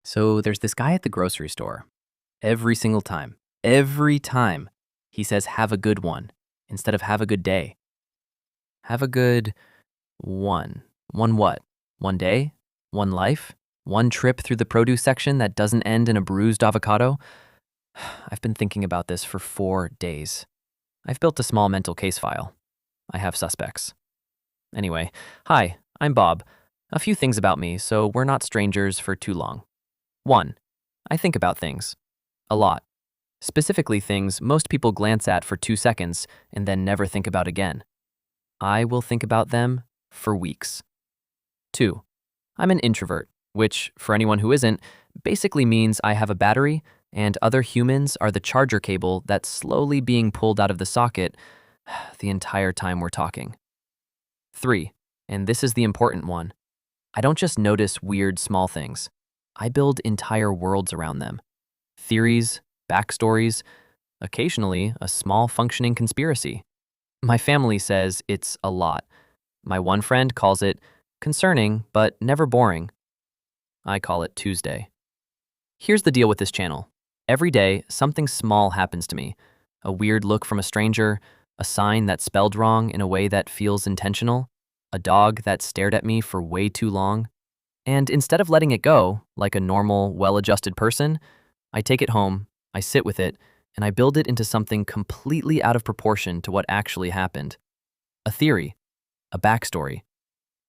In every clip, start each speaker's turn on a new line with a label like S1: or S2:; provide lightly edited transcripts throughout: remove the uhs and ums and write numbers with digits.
S1: So there's this guy at the grocery store. Every single time, he says, have a good one instead of have a good day. Have a good one. One what? One day? One life? One trip through the produce section that doesn't end in a bruised avocado? I've been thinking about this for 4 days. I've built a small mental case file. I have suspects. Anyway, hi, I'm Bob. A few things about me, so we're not strangers for too long. 1. I think about things. A lot. Specifically things most people glance at for 2 seconds and then never think about again. I will think about them for weeks. 2. I'm an introvert, which, for anyone who isn't, basically means I have a battery and other humans are the charger cable that's slowly being pulled out of the socket the entire time we're talking. 3. And this is the important one. I don't just notice weird small things. I build entire worlds around them. Theories, backstories, occasionally a small functioning conspiracy. My family says it's a lot. My one friend calls it concerning, but never boring. I call it Tuesday. Here's the deal with this channel. Every day, something small happens to me. A weird look from a stranger, a sign that's spelled wrong in a way that feels intentional, a dog that stared at me for way too long. And instead of letting it go, like a normal, well-adjusted person, I take it home, I sit with it, and I build it into something completely out of proportion to what actually happened. A theory, a backstory.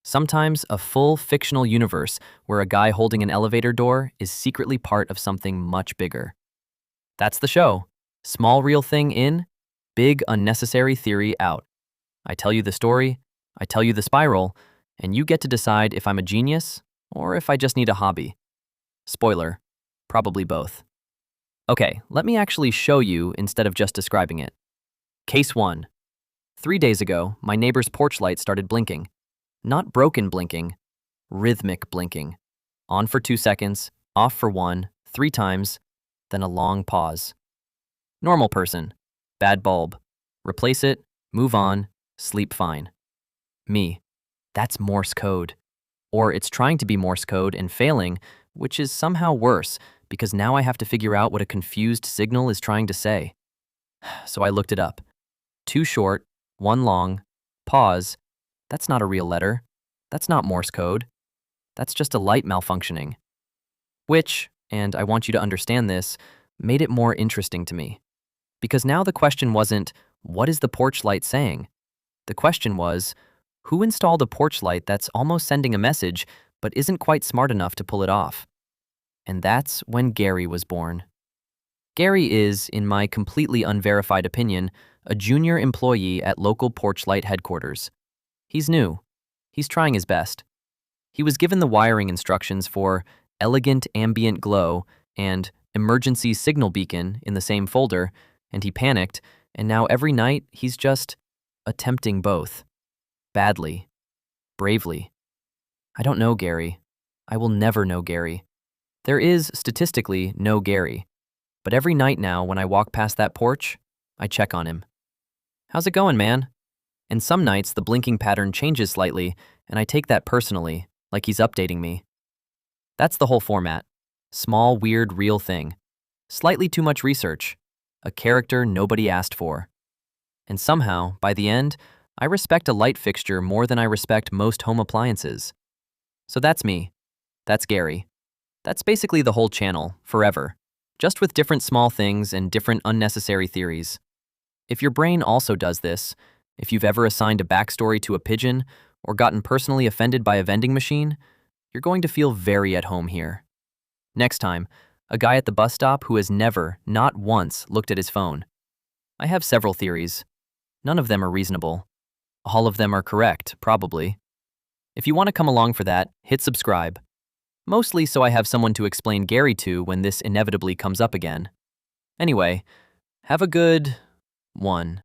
S1: Sometimes a full fictional universe where a guy holding an elevator door is secretly part of something much bigger. That's the show. Small real thing in, big unnecessary theory out. I tell you the story, I tell you the spiral, and you get to decide if I'm a genius or if I just need a hobby. Spoiler, probably both. Okay, let me actually show you instead of just describing it. Case 1. 3 days ago, my neighbor's porch light started blinking. Not broken blinking, rhythmic blinking. On for 2 seconds, off for 1, 3 times, then a long pause. Normal person, bad bulb. Replace it, move on, sleep fine. Me, that's Morse code. Or it's trying to be Morse code and failing, which is somehow worse because now I have to figure out what a confused signal is trying to say. So I looked it up. 2 short, 1 long, pause. That's not a real letter. That's not Morse code. That's just a light malfunctioning. Which, and I want you to understand this, made it more interesting to me. Because now the question wasn't, what is the porch light saying? The question was, who installed a porch light that's almost sending a message but isn't quite smart enough to pull it off? And that's when Gary was born. Gary is, in my completely unverified opinion, a junior employee at local porch light headquarters. He's new. He's trying his best. He was given the wiring instructions for elegant ambient glow and emergency signal beacon in the same folder, and he panicked, and now every night he's just attempting both. Badly. Bravely. I don't know Gary. I will never know Gary. There is, statistically, no Gary. But every night now when I walk past that porch, I check on him. How's it going, man? And some nights the blinking pattern changes slightly, and I take that personally, like he's updating me. That's the whole format. Small, weird, real thing. Slightly too much research. A character nobody asked for. And somehow, by the end, I respect a light fixture more than I respect most home appliances. So that's me. That's Gary. That's basically the whole channel, forever. Just with different small things and different unnecessary theories. If your brain also does this, if you've ever assigned a backstory to a pigeon or gotten personally offended by a vending machine, you're going to feel very at home here. Next time, a guy at the bus stop who has never, not once, looked at his phone. I have several theories. None of them are reasonable. All of them are correct, probably. If you want to come along for that, hit subscribe. Mostly so I have someone to explain Gary to when this inevitably comes up again. Anyway, have a good one.